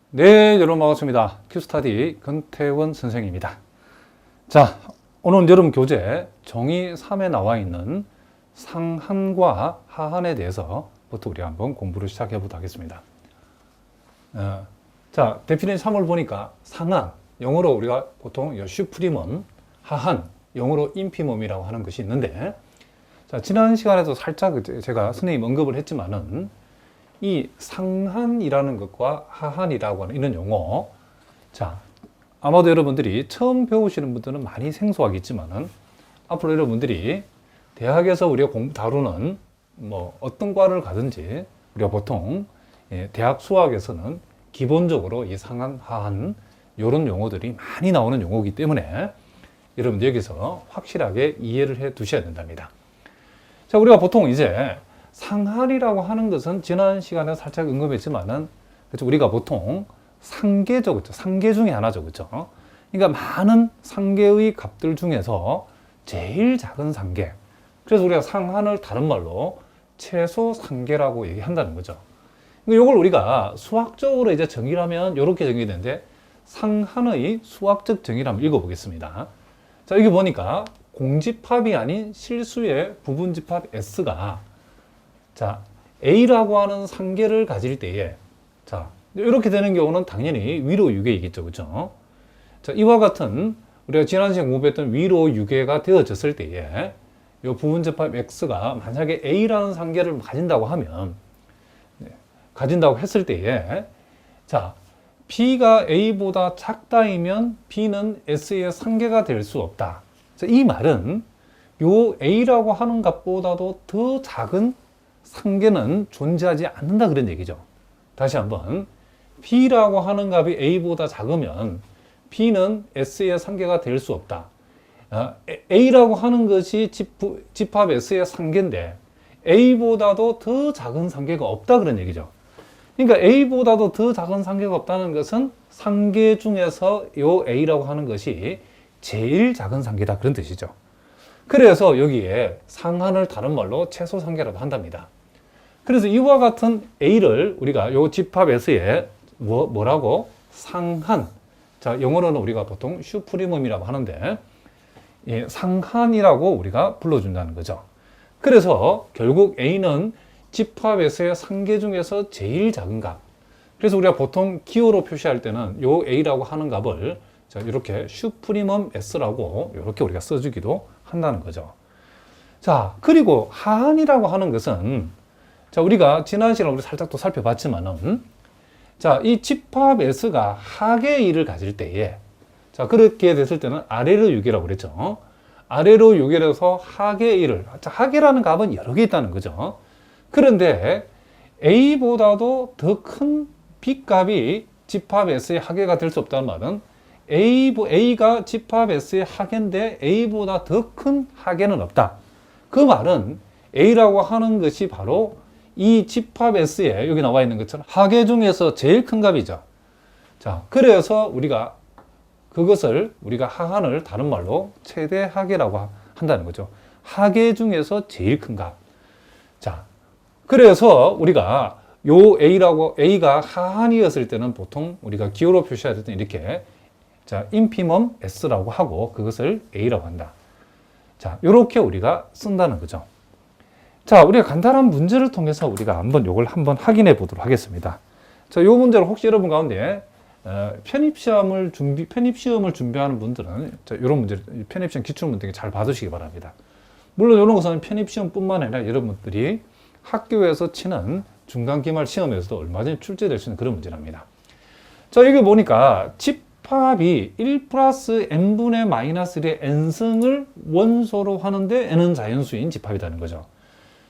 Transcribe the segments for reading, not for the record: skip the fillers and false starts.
네, 여러분 반갑습니다. 큐스타디 권태원 선생입니다. 자, 오늘 여러분 교재 정의 3에 나와 있는 상한과 하한에 대해서부터 우리 한번 공부를 시작해 보도록 하겠습니다. 자, 데피니션 3을 보니까 상한, 영어로 우리가 보통 슈프리멈, 하한, 영어로 인피멈이라고 하는 것이 있는데, 자, 지난 시간에도 살짝 제가 선생님 언급을 했지만은 이 상한이라는 것과 하한이라고 하는 이런 용어, 자, 아마도 여러분들이 처음 배우시는 분들은 많이 생소하겠지만은 앞으로 여러분들이 대학에서 우리가 다루는 뭐 어떤 과를 가든지 우리가 보통 대학 수학에서는 기본적으로 이 상한, 하한 이런 용어들이 많이 나오는 용어이기 때문에 여러분들 여기서 확실하게 이해를 해 두셔야 된답니다. 자, 우리가 보통 이제 상한이라고 하는 것은 지난 시간에 살짝 언급했지만은, 그렇죠? 우리가 보통 상계죠, 그렇죠? 상계 중에 하나죠, 그렇죠? 그러니까 많은 상계의 값들 중에서 제일 작은 상계. 그래서 우리가 상한을 다른 말로 최소 상계라고 얘기한다는 거죠. 이걸 우리가 수학적으로 이제 정의를 하면 이렇게 정의되는데, 상한의 수학적 정의를 한번 읽어보겠습니다. 자, 여기 보니까 공집합이 아닌 실수의 부분집합 S가, 자, A라고 하는 상계를 가질 때에, 자, 이렇게 되는 경우는 당연히 위로 유계이겠죠, 그죠? 자, 이와 같은 우리가 지난 시간에 공부했던 위로 유계가 되어졌을 때에 이 부분집합 X가 만약에 A라는 상계를 가진다고 하면, 가진다고 했을 때에, 자, B가 A보다 작다이면 B는 S의 상계가 될 수 없다. 자, 이 말은 요 A라고 하는 값보다도 더 작은 상계는 존재하지 않는다 그런 얘기죠. 다시 한번, B라고 하는 값이 A보다 작으면 B는 S의 상계가 될 수 없다. A라고 하는 것이 집합 S의 상계인데 A보다도 더 작은 상계가 없다 그런 얘기죠. 그러니까 A보다도 더 작은 상계가 없다는 것은 상계 중에서 요 A라고 하는 것이 제일 작은 상계다 그런 뜻이죠. 그래서 여기에 상한을 다른 말로 최소 상계라고 한답니다. 그래서 이와 같은 A를 우리가 요 집합 S에 뭐라고? 상한. 자, 영어로는 우리가 보통 슈프리멈이라고 하는데, 예, 상한이라고 우리가 불러준다는 거죠. 그래서 결국 A는 집합 S의 상계 중에서 제일 작은 값. 그래서 우리가 보통 기호로 표시할 때는 요 A라고 하는 값을, 자, 이렇게 슈프리멈 S라고 이렇게 우리가 써주기도 한다는 거죠. 자, 그리고 하한이라고 하는 것은, 자, 우리가 지난 시간에 우리 살짝 또 살펴봤지만은, 자, 이 집합 S가 하계 A를 가질 때에, 자, 그렇게 됐을 때는 아래로 유계라고 그랬죠. 아래로 유계해서 하계 A를, 자, 하계라는 값은 여러 개 있다는 거죠. 그런데 A보다도 더 큰 B 값이 집합 S의 하계가 될 수 없다는 말은 A가 집합 S의 하계인데 A보다 더 큰 하계는 없다. 그 말은 A라고 하는 것이 바로 이 집합 S에 여기 나와 있는 것처럼 하계 중에서 제일 큰 값이죠. 자, 그래서 우리가 그것을 우리가 하한을 다른 말로 최대 하계라고 한다는 거죠. 하계 중에서 제일 큰 값. 자, 그래서 우리가 요 A가 하한이었을 때는 보통 우리가 기호로 표시할 때는 이렇게, 자, 인피멈 S라고 하고 그것을 A라고 한다. 자, 요렇게 우리가 쓴다는 거죠. 자, 우리가 간단한 문제를 통해서 우리가 요걸 한번 확인해 보도록 하겠습니다. 자, 요 문제를 혹시 여러분 가운데 편입시험을 준비하는 분들은, 자, 요런 문제, 편입시험 기출문제 잘 봐두시기 바랍니다. 물론 이런 것은 편입시험뿐만 아니라 여러분들이 학교에서 치는 중간 기말 시험에서도 얼마 전에 출제될 수 있는 그런 문제랍니다. 자, 여기 보니까 집합이 1 플러스 n분의 마이너스 1의 n승을 원소로 하는데 n은 자연수인 집합이라는 거죠.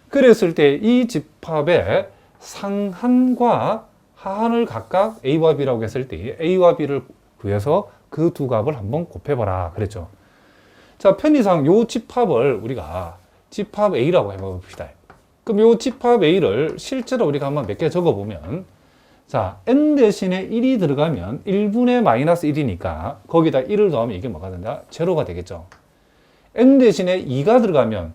그랬을 때 이 집합의 상한과 하한을 각각 A와 B라고 했을 때 A와 B를 구해서 그 두 값을 한번 곱해봐라 그랬죠. 자, 편의상 요 집합을 우리가 집합 A라고 해봅시다. 그럼 요 집합 A를 실제로 우리가 한번 몇 개 적어보면, 자, n 대신에 1이 들어가면 1분의 마이너스 1이니까 거기다 1을 더하면 이게 뭐가 된다? 제로가 되겠죠. n 대신에 2가 들어가면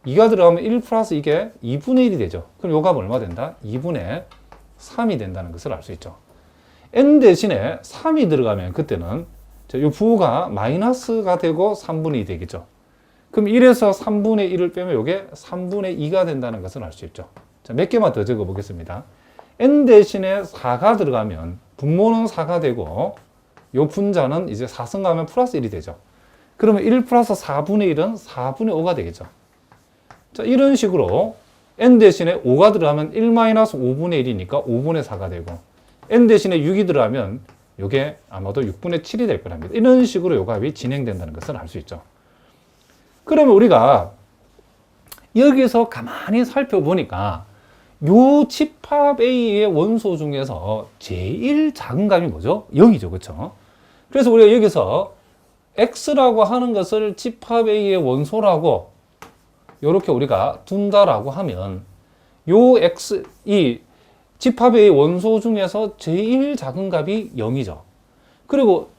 1 플러스 이게 2분의 1이 되죠. 그럼 요 값 얼마 된다? 2분의 3이 된다는 것을 알 수 있죠. n 대신에 3이 들어가면 그때는 이 부호가 마이너스가 되고 3분의 2 되겠죠. 그럼 1에서 3분의 1을 빼면 이게 3분의 2가 된다는 것을 알 수 있죠. 자, 몇 개만 더 적어 보겠습니다. n 대신에 4가 들어가면 분모는 4가 되고 요 분자는 이제 4승가하면 플러스 1이 되죠. 그러면 1 플러스 4분의 1은 4분의 5가 되겠죠. 자, 이런 식으로 n 대신에 5가 들어가면 1 마이너스 5분의 1이니까 5분의 4가 되고 n 대신에 6이 들어가면 이게 아마도 6분의 7이 될 거랍니다. 이런 식으로 요 값이 진행된다는 것을 알 수 있죠. 그러면 우리가 여기서 가만히 살펴보니까 요 집합 A의 원소 중에서 제일 작은 값이 뭐죠? 0이죠. 그렇죠? 그래서 우리가 여기서 X라고 하는 것을 집합 A의 원소라고 이렇게 우리가 둔다라고 하면 요 X, 이 집합 A의 원소 중에서 제일 작은 값이 0이죠. 그리고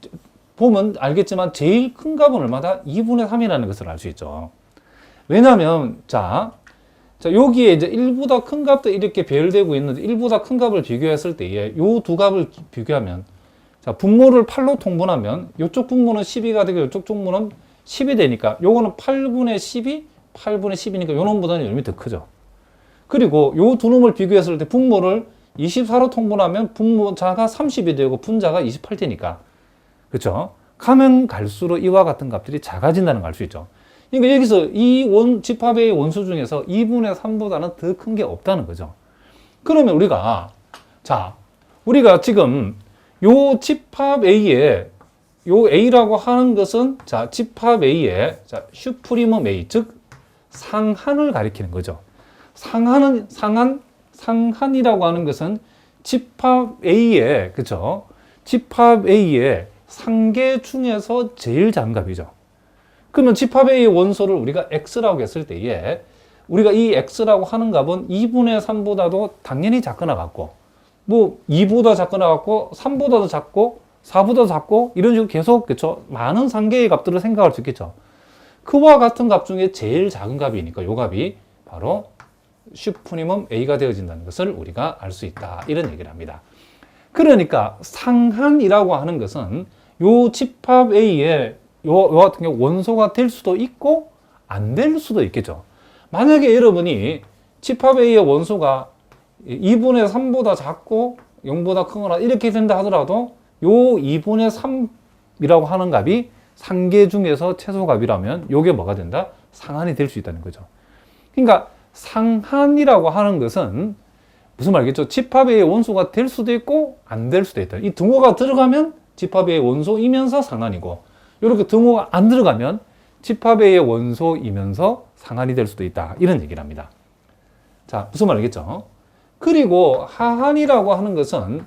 보면 알겠지만 제일 큰 값은 얼마다? 2분의 3이라는 것을 알 수 있죠. 왜냐하면 자 여기에 이제 1보다 큰 값도 이렇게 배열되고 있는데 1보다 큰 값을 비교했을 때에 요 두 값을 비교하면 자 분모를 8로 통분하면 이쪽 분모는 12가 되고 이쪽 분모는 10이 되니까 요거는 8분의 12, 8분의 10이니까 요 놈보다는 요놈이 더 크죠. 그리고 요 두 놈을 비교했을 때 분모를 24로 통분하면 분모자가 30이 되고 분자가 28 되니까 그렇죠? 가면 갈수록 이와 같은 값들이 작아진다는 걸 알 수 있죠. 그러니까 여기서 이 집합의 원수 중에서 2분의 3보다는 더 큰 게 없다는 거죠. 그러면 우리가 지금 요 집합 A에 요 A라고 하는 것은 집합 A의 슈프리멈 A, 즉 상한을 가리키는 거죠. 상한이라고 하는 것은 집합 A의 그렇죠? 집합 A의 상계 중에서 제일 작은 값이죠. 그러면 집합 A의 원소를 우리가 X라고 했을 때에 우리가 이 X라고 하는 값은 2분의 3보다도 당연히 작거나 같고 뭐 2보다 작거나 같고 3보다도 작고 4보다도 작고 이런 식으로 계속 그렇죠? 많은 상계의 값들을 생각할 수 있겠죠. 그와 같은 값 중에 제일 작은 값이니까 요 값이 바로 슈프리멈 A가 되어진다는 것을 우리가 알 수 있다. 이런 얘기를 합니다. 그러니까 상한이라고 하는 것은 요 집합 A의 요 같은 경우 원소가 될 수도 있고 안 될 수도 있겠죠. 만약에 여러분이 집합 A의 원소가 2분의 3보다 작고 0보다 크거나 이렇게 된다 하더라도 요 2분의 3이라고 하는 값이 상계 중에서 최소값이라면 요게 뭐가 된다? 상한이 될 수 있다는 거죠. 그러니까 상한이라고 하는 것은 무슨 말이겠죠? 집합 A의 원소가 될 수도 있고 안 될 수도 있다. 이 등호가 들어가면 집합 A의 원소이면서 상한이고 이렇게 등호가 안 들어가면 집합 A의 원소이면서 상한이 될 수도 있다. 이런 얘기를 합니다. 자, 무슨 말이겠죠? 그리고 하한이라고 하는 것은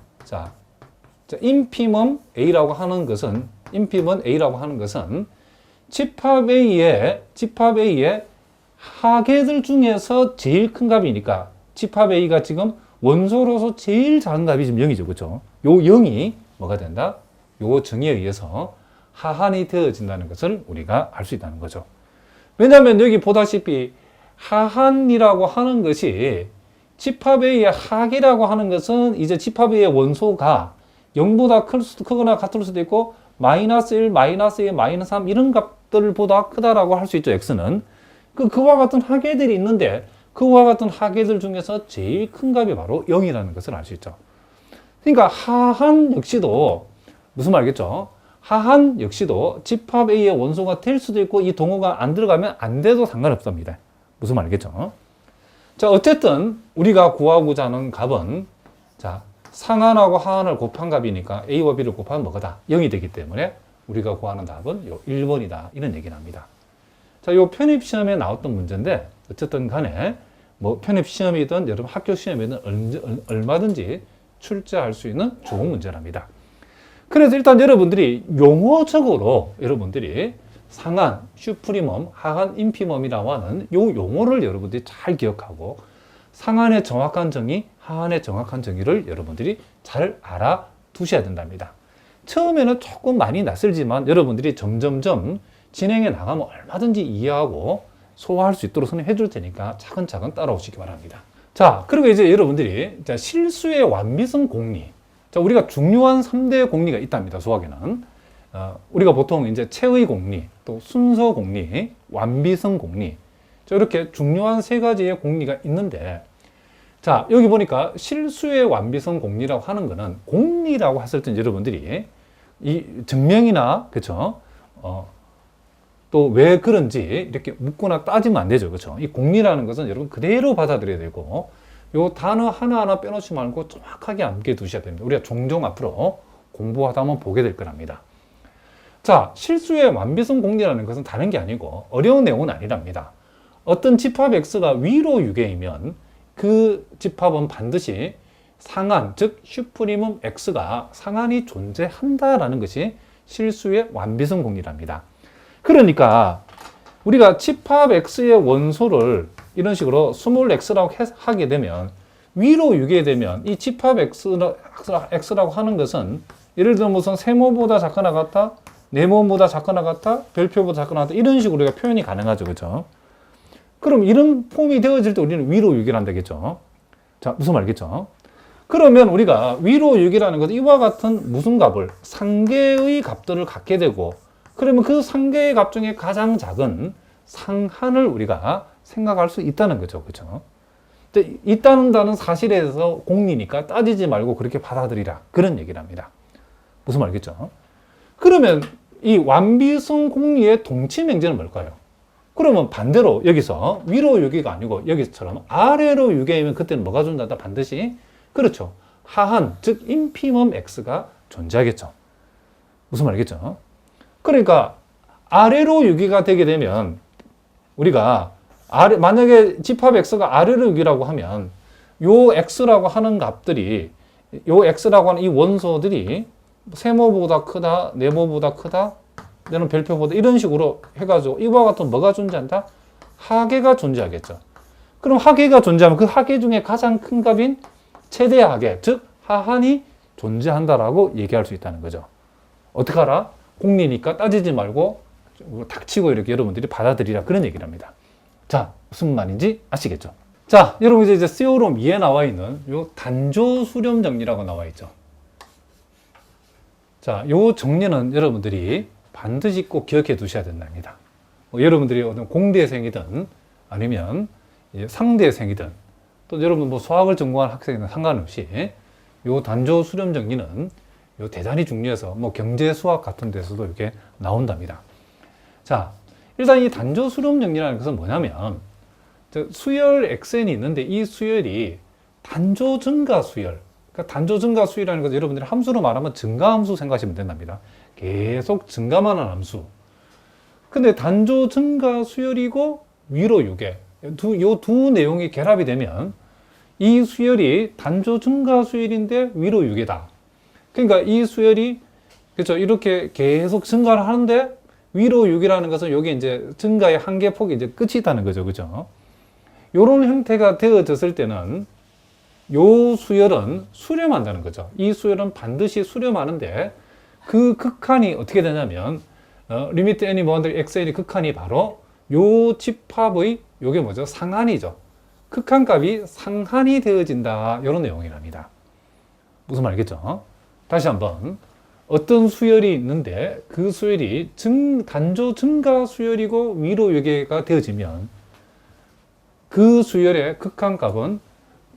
인피멈 A라고 하는 것은 집합 A의 하계들 중에서 제일 큰 값이니까 집합 A가 지금 원소로서 제일 작은 값이 지금 0이죠. 그렇죠? 요 0이 뭐가 된다? 요 정의에 의해서 하한이 되어진다는 것을 우리가 알 수 있다는 거죠. 왜냐하면 여기 보다시피 하한이라고 하는 것이 집합 A의 하계라고 하는 것은 이제 집합 A의 원소가 0보다 크거나 같을 수도 있고 마이너스 1, 마이너스 2, 마이너스 3 이런 값들보다 크다라고 할 수 있죠. X는. 그와 같은 하계들이 있는데 그와 같은 하계들 중에서 제일 큰 값이 바로 0이라는 것을 알 수 있죠. 그러니까 하한 역시도 무슨 말이겠죠? 하한 역시도 집합 A의 원소가 될 수도 있고 이 동호가 안 들어가면 안 돼도 상관없습니다. 무슨 말이겠죠? 자, 어쨌든 우리가 구하고자 하는 값은 상한하고 하한을 곱한 값이니까 A와 B를 곱하면 뭐가다? 0이 되기 때문에 우리가 구하는 답은 요 1번이다. 이런 얘기를 합니다. 자, 요 편입시험에 나왔던 문제인데 어쨌든 간에 뭐 편입시험이든 여러분 학교 시험이든 얼마든지 출제할 수 있는 좋은 문제랍니다. 그래서 일단 여러분들이 용어적으로 여러분들이 상한, 슈프리멈, 하한, 인피멈이라고 하는 요 용어를 여러분들이 잘 기억하고 상한의 정확한 정의, 하한의 정확한 정의를 여러분들이 잘 알아두셔야 된답니다. 처음에는 조금 많이 낯설지만 여러분들이 점점점 진행해 나가면 얼마든지 이해하고 소화할 수 있도록 선생님이 해줄 테니까 차근차근 따라오시기 바랍니다. 자, 그리고 이제 여러분들이 실수의 완미성 공리. 자, 우리가 중요한 3대 공리가 있답니다. 수학에는. 우리가 보통 이제 체의 공리, 또 순서 공리, 완비성 공리. 자, 이렇게 중요한 3가지의 공리가 있는데, 자, 여기 보니까 실수의 완비성 공리라고 하는 거는 공리라고 했을 때 여러분들이 이 증명이나, 그쵸? 또 왜 그런지 이렇게 묻거나 따지면 안 되죠. 그쵸? 이 공리라는 것은 여러분 그대로 받아들여야 되고, 요 단어 하나하나 빼놓지 말고 정확하게 암기해 두셔야 됩니다. 우리가 종종 앞으로 공부하다 보면 보게 될 거랍니다. 자, 실수의 완비성 공리라는 것은 다른 게 아니고 어려운 내용은 아니랍니다. 어떤 집합 x가 위로 유계이면 그 집합은 반드시 상한, 즉 슈프림um x가 상한이 존재한다라는 것이 실수의 완비성 공리랍니다. 그러니까 우리가 집합 x의 원소를 이런 식으로 스몰 x라고 하게 되면 위로 유계되면 이 집합 x라고 하는 것은 예를 들어 무슨 세모보다 작거나 같다, 네모보다 작거나 같다, 별표보다 작거나 같다 이런 식으로 우리가 표현이 가능하죠. 그렇죠? 그럼 이런 폼이 되어질 때 우리는 위로 유기를 한다겠죠. 자, 무슨 말이겠죠? 그러면 우리가 위로 유기라는 것은 이와 같은 무슨 값을 상계의 값들을 갖게 되고, 그러면 그 상계의 값 중에 가장 작은 상한을 우리가 생각할 수 있다는 거죠. 그렇죠? 있다는 사실에 대해서 공리니까 따지지 말고 그렇게 받아들이라. 그런 얘기를 합니다. 무슨 말이겠죠? 그러면 이 완비성 공리의 동치 명제는 뭘까요? 그러면 반대로 여기서 위로 유기가 아니고 여기처럼 아래로 유기하면 그때는 뭐가 존재한다? 반드시 그렇죠. 하한, 즉 인피멈 x가 존재하겠죠. 무슨 말이겠죠? 그러니까 아래로 유기가 되게 되면 우리가 만약에 집합 x가 아래로 유기라고 하면 요 x라고 하는 값들이 요 x라고 하는 이 원소들이 세모보다 크다, 네모보다 크다, 내는 별표보다 이런 식으로 해가지고 이와 같은 뭐가 존재한다? 하계가 존재하겠죠. 그럼 하계가 존재하면 그 하계 중에 가장 큰 값인 최대 하계, 즉 하한이 존재한다라고 얘기할 수 있다는 거죠. 어떻게 알아? 공리니까 따지지 말고 닥치고 이렇게 여러분들이 받아들이라 그런 얘기를 합니다. 자, 무슨 말인지 아시겠죠? 자, 여러분 이제 세오롬 2에 나와 있는 요 단조 수렴 정리라고 나와 있죠. 자, 요 정리는 여러분들이 반드시 꼭 기억해 두셔야 된답니다. 여러분들이 어떤 공대생이든 아니면 상대생이든 또 여러분 뭐 수학을 전공한 학생이든 상관없이 요 단조 수렴 정리는 요 대단히 중요해서 뭐 경제 수학 같은 데서도 이렇게 나온답니다. 자, 일단 이 단조 수렴 정리라는 것은 뭐냐면 수열 xn이 있는데 이 수열이 단조 증가 수열, 그러니까 단조 증가 수열이라는 것은 여러분들이 함수로 말하면 증가함수 생각하시면 된답니다. 계속 증가만 하는 함수. 근데 단조 증가 수열이고 위로 유계, 요 두 내용이 결합이 되면 이 수열이 단조 증가 수열인데 위로 유계다. 그러니까 이 수열이 그렇죠, 이렇게 계속 증가를 하는데 위로 유기라는 것은 여기 이제 증가의 한계폭이 이제 끝이 있다는 거죠. 그죠? 요런 형태가 되어졌을 때는 요 수열은 수렴한다는 거죠. 이 수열은 반드시 수렴하는데 그 극한이 어떻게 되냐면 리미트 n이 무한대로 xn의 극한이 바로 요 집합의 요게 뭐죠? 상한이죠. 극한값이 상한이 되어진다. 이런 내용이랍니다. 무슨 말이겠죠? 다시 한번 어떤 수열이 있는데 그 수열이 단조 증가 수열이고 위로 유계가 되어지면 그 수열의 극한값은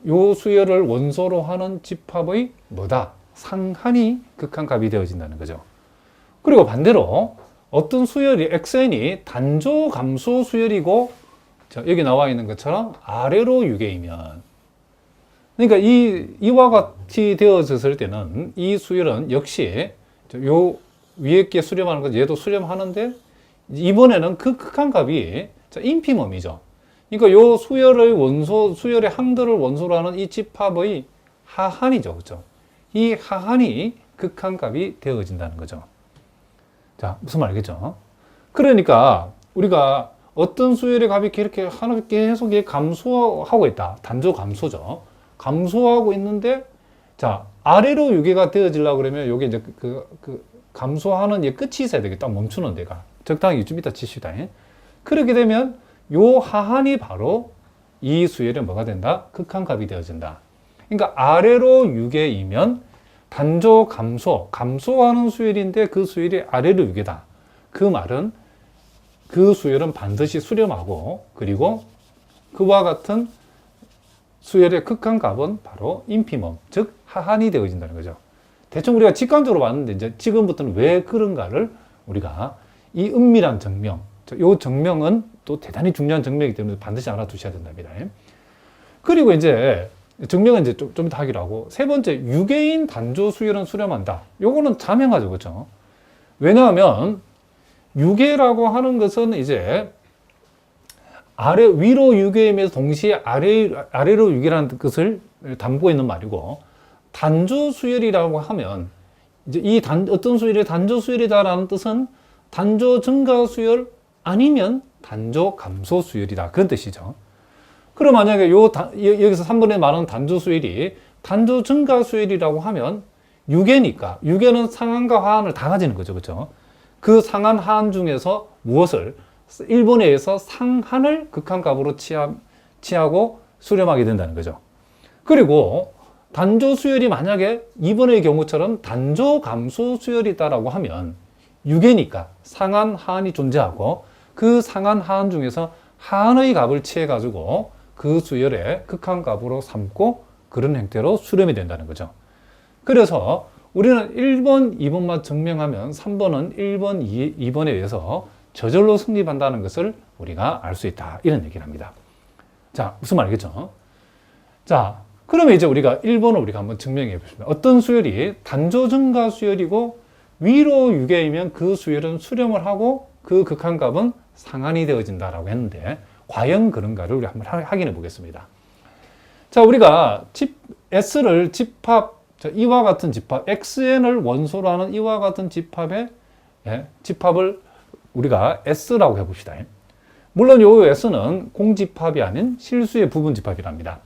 요 수열을 원소로 하는 집합의 뭐다? 상한이 극한값이 되어진다는 거죠. 그리고 반대로 어떤 수열이 xn이 단조 감소 수열이고 여기 나와 있는 것처럼 아래로 유계이면, 그러니까 이와 같이 되어졌을 때는 이 수열은 역시 요 위에 게 수렴하는 것 얘도 수렴하는데 이번에는 그 극한값이 인피멈이죠. 그러니까 요 수열의 항들을 원소로 하는 이 집합의 하한이죠. 그렇죠? 이 하한이 극한값이 되어진다는 거죠. 자, 무슨 말이겠죠? 그러니까 우리가 어떤 수열의 값이 이렇게 계속 감소하고 있다. 단조 감소죠. 감소하고 있는데, 자, 아래로 유계가 되어지려고 그러면 여기 이제 그 감소하는 끝이 있어야 되겠다. 멈추는 데가. 적당히 좀 이따 치시다. 그렇게 되면 요 하한이 바로 이 수열의 뭐가 된다? 극한값이 되어진다. 그러니까 아래로 유계이면 단조 감소, 감소하는 수열인데 그 수열이 아래로 유계다. 그 말은 그 수열은 반드시 수렴하고 그리고 그와 같은 수열의 극한값은 바로 인피멈, 즉 하한이 되어진다는 거죠. 대충 우리가 직관적으로 봤는데 이제 지금부터는 왜 그런가를 우리가 이 은밀한 증명, 이 증명은 또 대단히 중요한 증명이기 때문에 반드시 알아두셔야 된답니다. 그리고 이제 증명은 이제 좀 이따 하기로 하고, 세 번째, 유계인 단조 수열은 수렴한다. 요거는 자명하죠, 그렇죠? 왜냐하면 유계라고 하는 것은 이제 위로 유계임에서 동시에 아래로 유계라는 것을 담고 있는 말이고, 단조 수열이라고 하면 이제 어떤 수열이 단조 수열이다라는 뜻은 단조 증가 수열 아니면 단조 감소 수열이다, 그런 뜻이죠. 그럼 만약에 여기서 3번에 말하는 단조 수열이 단조 증가 수열이라고 하면 유계니까, 유계는 상한과 하한을 다 가지는 거죠, 그렇죠? 그 상한 하한 중에서 무엇을 1번에 의해서 상한을 극한값으로 취하고 수렴하게 된다는 거죠. 그리고 단조 수열이 만약에 2번의 경우처럼 단조 감소 수열이다라고 하면 유계니까 상한 하한이 존재하고 그 상한 하한 중에서 하한의 값을 취해 가지고 그 수열의 극한값으로 삼고 그런 형태로 수렴이 된다는 거죠. 그래서 우리는 1번, 2번만 증명하면 3번은 1번, 2번에 의해서 저절로 성립한다는 것을 우리가 알 수 있다, 이런 얘기를 합니다. 자, 무슨 말이겠죠? 자, 그러면 이제 우리가 1번을 우리가 한번 증명해 보겠습니다. 어떤 수열이 단조 증가 수열이고 위로 유계이면 그 수열은 수렴을 하고 그 극한값은 상한이 되어진다라고 했는데 과연 그런가를 우리 한번 확인해 보겠습니다. 자, 우리가 S를 집합, 이와 같은 집합, XN을 원소로 하는 이와 같은 집합의 집합을 우리가 S라고 해봅시다. 물론 요 S는 공집합이 아닌 실수의 부분 집합이랍니다.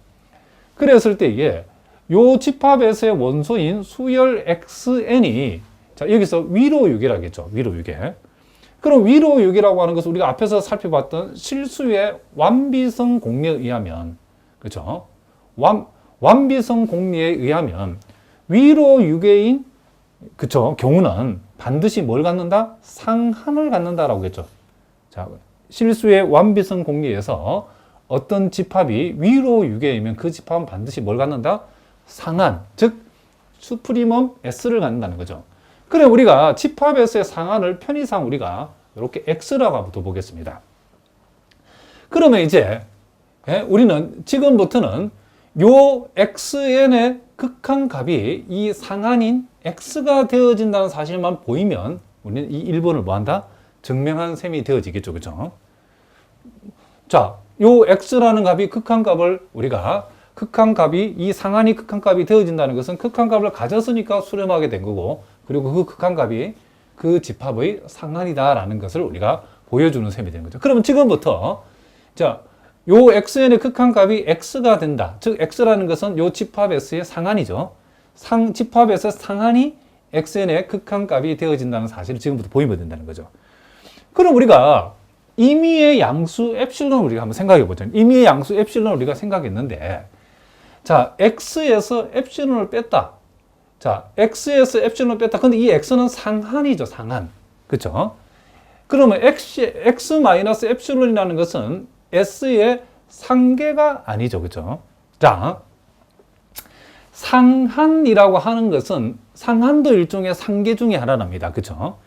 그랬을 때 이게 요 집합에서의 원소인 수열 XN이, 자, 여기서 위로 유계라겠죠. 위로 유계. 그럼 위로 유계라고 하는 것은 우리가 앞에서 살펴봤던 실수의 완비성 공리에 의하면, 그렇죠? 완비성 공리에 의하면 위로 유계인, 그렇죠? 경우는 반드시 뭘 갖는다? 상한을 갖는다라고 했죠. 자, 실수의 완비성 공리에서 어떤 집합이 위로 유계이면 그 집합은 반드시 뭘 갖는다? 상한, 즉 수프리멈 S를 갖는다는 거죠. 그래, 우리가 집합에서의 상한을 편의상 우리가 이렇게 X라고 한번 둬보겠습니다. 그러면 이제 우리는 지금부터는 요 XN의 극한값이 이 상한인 X가 되어진다는 사실만 보이면 우리는 이 1번을 뭐한다? 증명한 셈이 되어지겠죠, 그렇죠? 자, 요 X라는 값이 극한값을 우리가 극한값이 이 상한이 극한값이 되어진다는 것은 극한값을 가졌으니까 수렴하게 된 거고, 그리고 그 극한값이 그 집합의 상한이다라는 것을 우리가 보여주는 셈이 되는 거죠. 그러면 지금부터 자, 요 xn의 극한값이 x가 된다. 즉 x라는 것은 요 집합 s의 상한이죠. 집합 s의 상한이 xn의 극한값이 되어진다는 사실을 지금부터 보이면 된다는 거죠. 그럼 우리가 임의의 양수 엡실론을 우리가 한번 생각해 보죠. 임의의 양수 엡실론을 우리가 생각했는데, 자, x에서 엡실론을 뺐다. 자, x에서 엡실론을 뺐다. 근데 이 x는 상한이죠, 상한. 그렇죠? 그러면 x-엡실론이라는 것은 s의 상계가 아니죠, 그렇죠? 자, 상한이라고 하는 것은 상한도 일종의 상계 중에 하나랍니다, 그렇죠?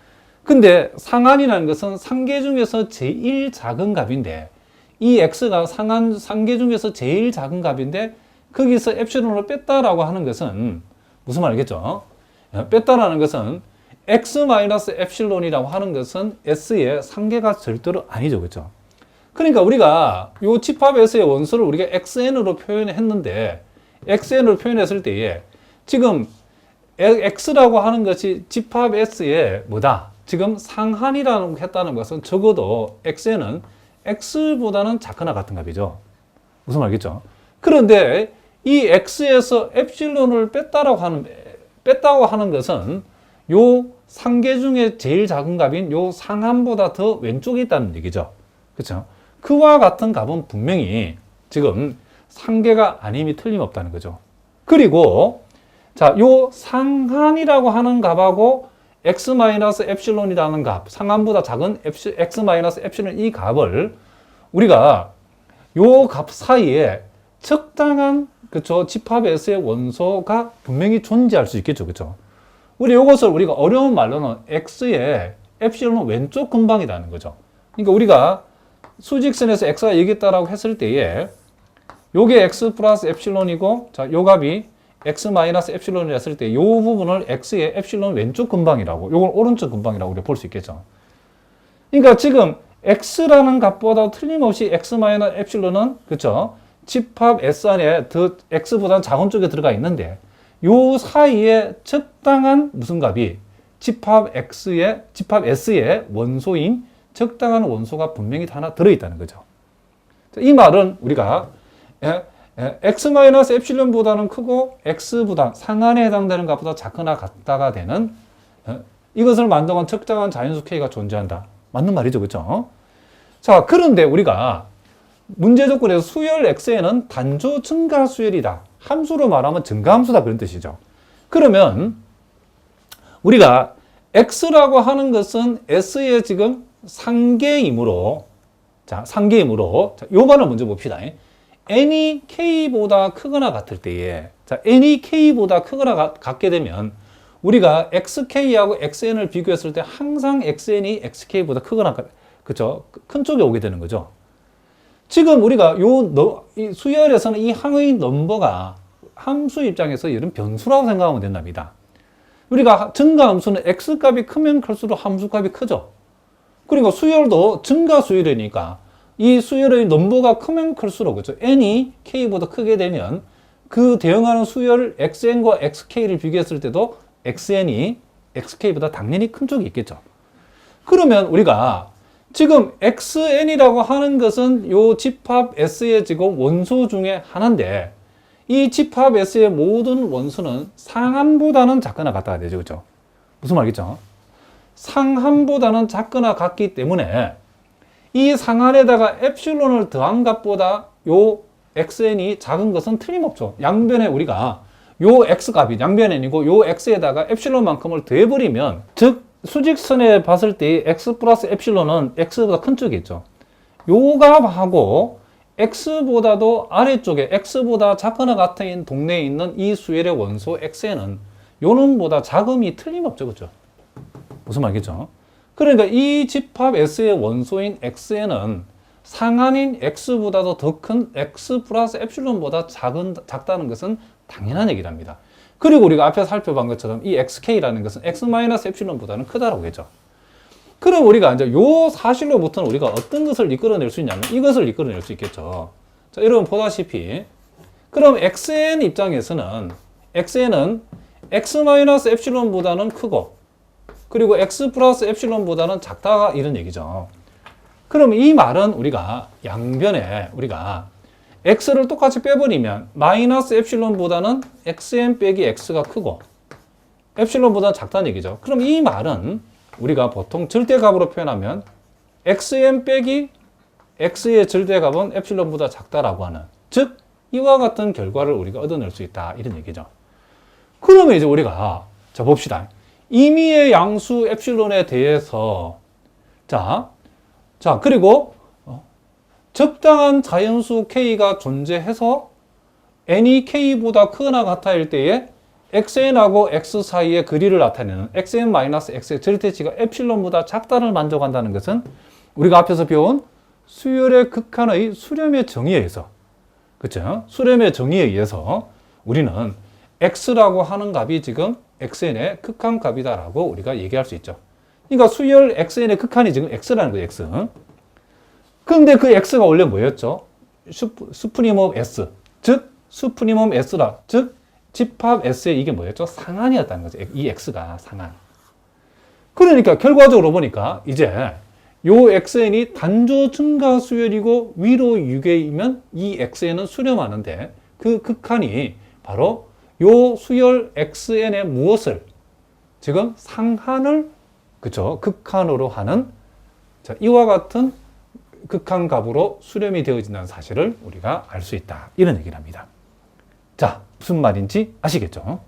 근데 상한이라는 것은 상계 중에서 제일 작은 값인데, 이 x가 상계 중에서 제일 작은 값인데 거기서 엡실론을 뺐다라고 하는 것은 무슨 말이겠죠? 뺐다라는 것은 x-엡실론이라고 하는 것은 s의 상계가 절대로 아니죠, 그렇죠? 그러니까 우리가 이 집합에서의 원소를 우리가 xn으로 표현했는데, xn으로 표현했을 때에 지금 x라고 하는 것이 집합 s의 뭐다? 지금 상한이라고 했다는 것은 적어도 xn은 x보다는 작거나 같은 값이죠. 무슨 말이겠죠? 그런데 이 x에서 엡실론을 뺐다고 하는 것은 요 상계 중에 제일 작은 값인 요 상한보다 더 왼쪽에 있다는 얘기죠. 그렇죠? 그와 같은 값은 분명히 지금 상계가 아님이 틀림없다는 거죠. 그리고 자, 요 상한이라고 하는 값하고 x-엡실론이라는 값, 상한보다 작은 x-엡실론 이 값을 우리가 요 값 사이에 적당한 그쵸 집합 S의 원소가 분명히 존재할 수 있겠죠, 그쵸? 우리 이것을 우리가 어려운 말로는 x의 엡실론 왼쪽 근방이라는 거죠. 그러니까 우리가 수직선에서 x가 여기 있다라고 했을 때에 요게 x 플러스 엡실론이고, 자, 요 값이 x 마이너스 엡실론이라 했을 때 요 부분을 x의 엡실론 왼쪽 근방이라고, 요걸 오른쪽 근방이라고 우리가 볼 수 있겠죠. 그러니까 지금 x라는 값보다 틀림없이 x 마이너스 엡실론은 그쵸? 집합 S 안에 더 x보다는 작은 쪽에 들어가 있는데 요 사이에 적당한 무슨 값이 집합 S의 원소인 적당한 원소가 분명히 하나 들어있다는 거죠. 이 말은 우리가 x-엡실론보다는 크고 x보다 상한에 해당되는 값보다 작거나 같다가 되는 이것을 만들어간 적당한 자연수 K가 존재한다. 맞는 말이죠, 그렇죠? 자, 그런데 우리가 문제 조건에서 수열 x에는 단조 증가 수열이다. 함수로 말하면 증가함수다 그런 뜻이죠. 그러면 우리가 x라고 하는 것은 s의 지금 상계이므로, 자, 상계이므로, 자, 요 말을 먼저 봅시다. n이 k보다 크거나 같을 때에, 자, n이 k보다 크거나 같게 되면 우리가 xk하고 xn을 비교했을 때 항상 xn이 xk보다 크거나, 그쵸? 큰 쪽에 오게 되는 거죠. 지금 우리가 이 수열에서는 이 항의 넘버가 함수 입장에서 이런 변수라고 생각하면 된답니다. 우리가 증가함수는 x값이 크면 클수록 함수값이 크죠. 그리고 수열도 증가 수열이니까 이 수열의 넘버가 크면 클수록, 그렇죠? n이 k보다 크게 되면 그 대응하는 수열 xn과 xk를 비교했을 때도 xn이 xk보다 당연히 큰 쪽이 있겠죠. 그러면 우리가 지금 xn이라고 하는 것은 요 집합 S의 지금 원소 중에 하나인데 이 집합 S의 모든 원소는 상한보다는 작거나 같다가 되죠, 그렇죠? 무슨 말이겠죠? 상한보다는 작거나 같기 때문에 이 상한에다가 엡실론을 더한 값보다 요 xn이 작은 것은 틀림없죠. 양변에 우리가 요 x값이 양변n이고 요 x에다가 엡실론만큼을 더해버리면, 즉 수직선에 봤을 때 x 플러스 엡실론은 x보다 큰 쪽에 있죠. 요 값하고 x보다도 아래쪽에 x보다 작거나 같은 동네에 있는 이 수열의 원소 xn은 요 놈보다 작음이 틀림없죠, 그렇죠? 무슨 말이겠죠? 그러니까 이 집합 S의 원소인 xn은 상한인 x보다도 더 큰 x 플러스 엡실론보다 작다는 것은 당연한 얘기랍니다. 그리고 우리가 앞에 살펴본 것처럼 이 xk라는 것은 x-엡실론보다는 크다라고 했죠. 그럼 우리가 이제 요 사실로부터는 우리가 어떤 것을 이끌어낼 수 있냐면 이것을 이끌어낼 수 있겠죠. 자, 여러분 보다시피 그럼 xn 입장에서는 xn은 x-엡실론보다는 크고 그리고 x 플러스 엡실론보다는 작다 이런 얘기죠. 그럼 이 말은 우리가 양변에 우리가 x를 똑같이 빼버리면 마이너스 엡실론보다는 xn 빼기 x가 크고 엡실론보다는 작다는 얘기죠. 그럼 이 말은 우리가 보통 절대값으로 표현하면 xn 빼기 x의 절대값은 엡실론보다 작다라고 하는, 즉 이와 같은 결과를 우리가 얻어낼 수 있다 이런 얘기죠. 그러면 이제 우리가 자 봅시다. 임의의 양수 엡실론에 대해서 자 그리고 적당한 자연수 k가 존재해서 n이 k보다 크거나 같아일 때에 xn하고 x 사이의 거리를 나타내는 xn-x의 절대치가 엡실론보다 작다를 만족한다는 것은 우리가 앞에서 배운 수열의 극한의 수렴의 정의에 의해서, 그렇죠? 수렴의 정의에 의해서 우리는 x라고 하는 값이 지금 xn의 극한 값이다라고 우리가 얘기할 수 있죠. 그러니까 수열 xn의 극한이 지금 x라는 거예요, x. 근데 그 x가 원래 뭐였죠? 수프리멈 s, 즉 수프리멈 s라, 즉 집합 s의 이게 뭐였죠? 상한이었다는 거죠. 이 x가 상한. 그러니까 결과적으로 보니까 이제 요 xn이 단조 증가 수열이고 위로 유계이면 이 xn은 수렴하는데 그 극한이 바로 요 수열 xn의 무엇을 지금 상한을, 그쵸, 극한으로 하는, 자, 이와 같은 극한 값으로 수렴이 되어진다는 사실을 우리가 알 수 있다 이런 얘기를 합니다. 자, 무슨 말인지 아시겠죠?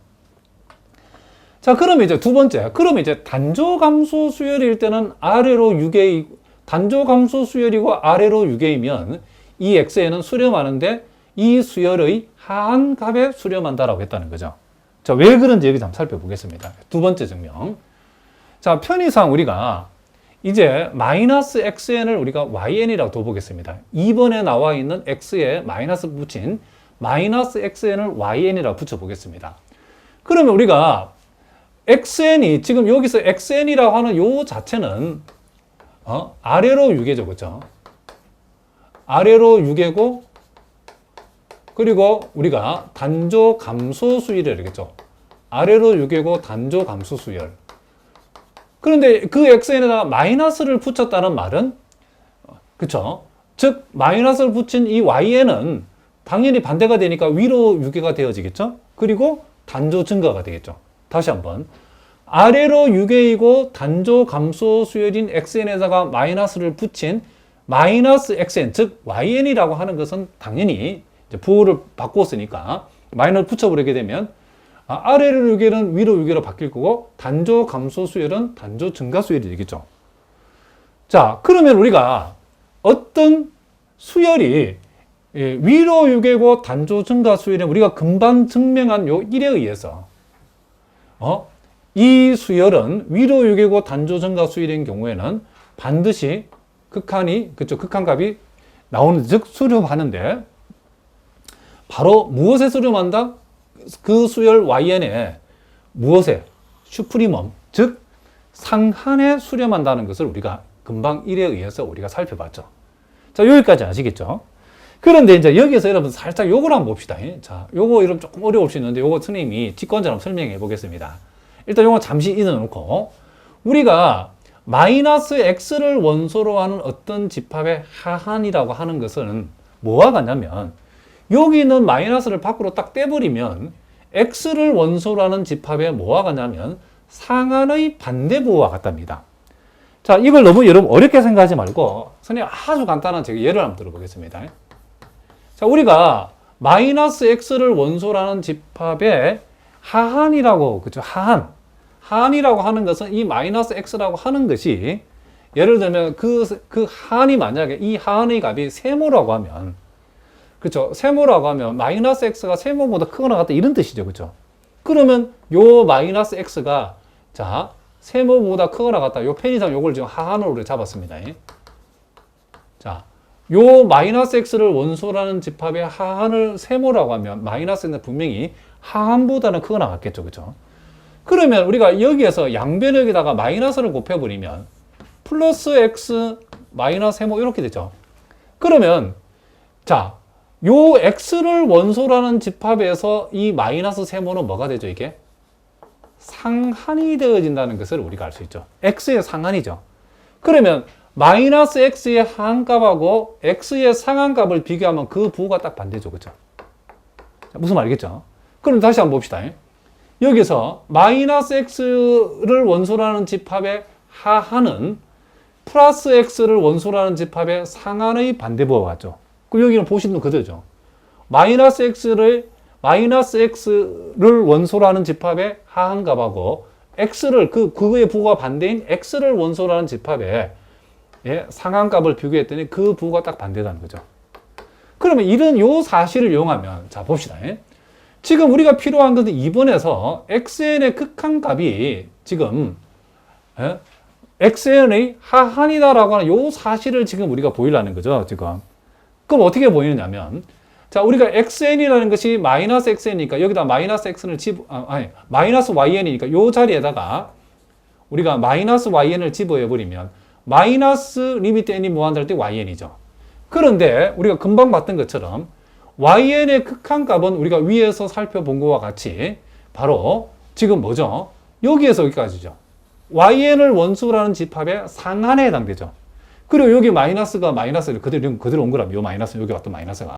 자, 그러면 이제 두 번째. 그러면 이제 단조감소 수열일 때는 아래로 6의, 단조감소 수열이고 아래로 6A면 이 X에는 수렴하는데 이 수열의 하한 값에 수렴한다라고 했다는 거죠. 자, 왜 그런지 여기 한번 살펴보겠습니다. 두 번째 증명. 자, 편의상 우리가 이제 마이너스 xn을 우리가 yn이라고 둬보겠습니다. 2번에 나와 있는 x에 마이너스 붙인 마이너스 xn을 yn이라고 붙여보겠습니다. 그러면 우리가 xn이 지금 여기서 xn이라고 하는 요 자체는 아래로 6이죠, 그렇죠? 아래로 6이고 그리고 우리가 단조 감소 수열을 이랬겠죠. 아래로 6이고 단조 감소 수열. 그런데 그 xn에다가 마이너스를 붙였다는 말은 그쵸? 즉 마이너스를 붙인 이yn은 당연히 반대가 되니까 위로 유계가 되어지겠죠? 그리고 단조 증가가 되겠죠. 다시 한번 아래로 유계이고 단조 감소 수열인 xn에다가 마이너스를 붙인 마이너스 xn 즉 yn이라고 하는 것은 당연히 이제 부호를 바꿨으니까 마이너스 붙여버리게 되면 아래로 유계는 위로 유계로 바뀔 거고 단조 감소 수열은 단조 증가 수열이 되겠죠. 자, 그러면 우리가 어떤 수열이 위로 유계고 단조 증가 수열은 우리가 금방 증명한 요 1에 의해서 이 수열은 위로 유계고 단조 증가 수열인 경우에는 반드시 극한이 그쵸 극한값이 나오는 즉 수렴하는데 바로 무엇에 수렴한다? 그 수열 yn에 무엇에? 슈프리멈, 즉 상한에 수렴한다는 것을 우리가 금방 1에 의해서 우리가 살펴봤죠. 자, 여기까지 아시겠죠? 그런데 이제 여기서 여러분 살짝 요걸 한번 봅시다. 자, 요거 여러분 조금 어려울 수 있는데 요거 선생님이 직관적으로 설명해 보겠습니다. 일단 요거 잠시 잊어놓고 우리가 마이너스 x를 원소로 하는 어떤 집합의 하한이라고 하는 것은 뭐와 같냐면 여기 있는 마이너스를 밖으로 딱 떼버리면 x를 원소로 하는 집합에 뭐와 같냐면 상한의 반대부호와 같답니다. 자, 이걸 너무 여러분 어렵게 생각하지 말고 선생님 아주 간단한 제가 예를 한번 들어보겠습니다. 자, 우리가 마이너스 x를 원소로 하는 집합의 하한이라고 그죠? 하한이라고 하는 것은 이 마이너스 x라고 하는 것이 예를 들면 그 하한이 만약에 이 하한의 값이 세모라고 하면 그렇죠. 세모라고 하면 마이너스 x가 세모보다 크거나 같다 이런 뜻이죠. 그렇죠. 그러면 요 마이너스 x가 자 세모보다 크거나 같다. 요 편의상 요걸 지금 하한으로 잡았습니다. 자, 요 마이너스 x를 원소라는 집합의 하한을 세모라고 하면 마이너스 x는 분명히 하한보다는 크거나 같겠죠. 그렇죠. 그러면 우리가 여기에서 양변역에다가 마이너스를 곱해버리면 플러스 x 마이너스 세모 이렇게 되죠. 그러면 자, 요 x를 원소라는 집합에서 이 마이너스 세모는 뭐가 되죠, 이게? 상한이 되어진다는 것을 우리가 알 수 있죠. x의 상한이죠. 그러면 마이너스 x의 하한값하고 x의 상한값을 비교하면 그 부호가 딱 반대죠. 그죠? 무슨 말이겠죠? 그럼 다시 한번 봅시다. 여기서 마이너스 x를 원소로 하는 집합의 하한은 플러스 x를 원소로 하는 집합의 상한의 반대부호가 같죠. 그 여기는 보시는 그대로죠. 마이너스 x를 원소로 하는 집합의 하한값하고 x를 그거의 부호가 반대인 x를 원소로 하는 집합의 상한값을 비교했더니 그 부호가 딱 반대라는 거죠. 그러면 이런 요 사실을 이용하면 자 봅시다. 지금 우리가 필요한 것은 2번에서 xn의 극한값이 지금 xn의 하한이다라고 하는 요 사실을 지금 우리가 보이려는 거죠. 지금. 그럼 어떻게 보이느냐면 자 우리가 xn이라는 것이 마이너스 xn이니까 여기다 마이너스 x를 마이너스 yn이니까 요 자리에다가 우리가 마이너스 yn을 집어해버리면 마이너스 리미트 n이 무한대할 때 yn이죠. 그런데 우리가 금방 봤던 것처럼 yn의 극한값은 우리가 위에서 살펴본 것과 같이 바로 지금 뭐죠? 여기에서 여기까지죠. yn을 원수라는 집합의 상한에 해당되죠. 그리고 여기 마이너스가 마이너스를 그대로 온 거라면 요 마이너스 여기 왔던 마이너스가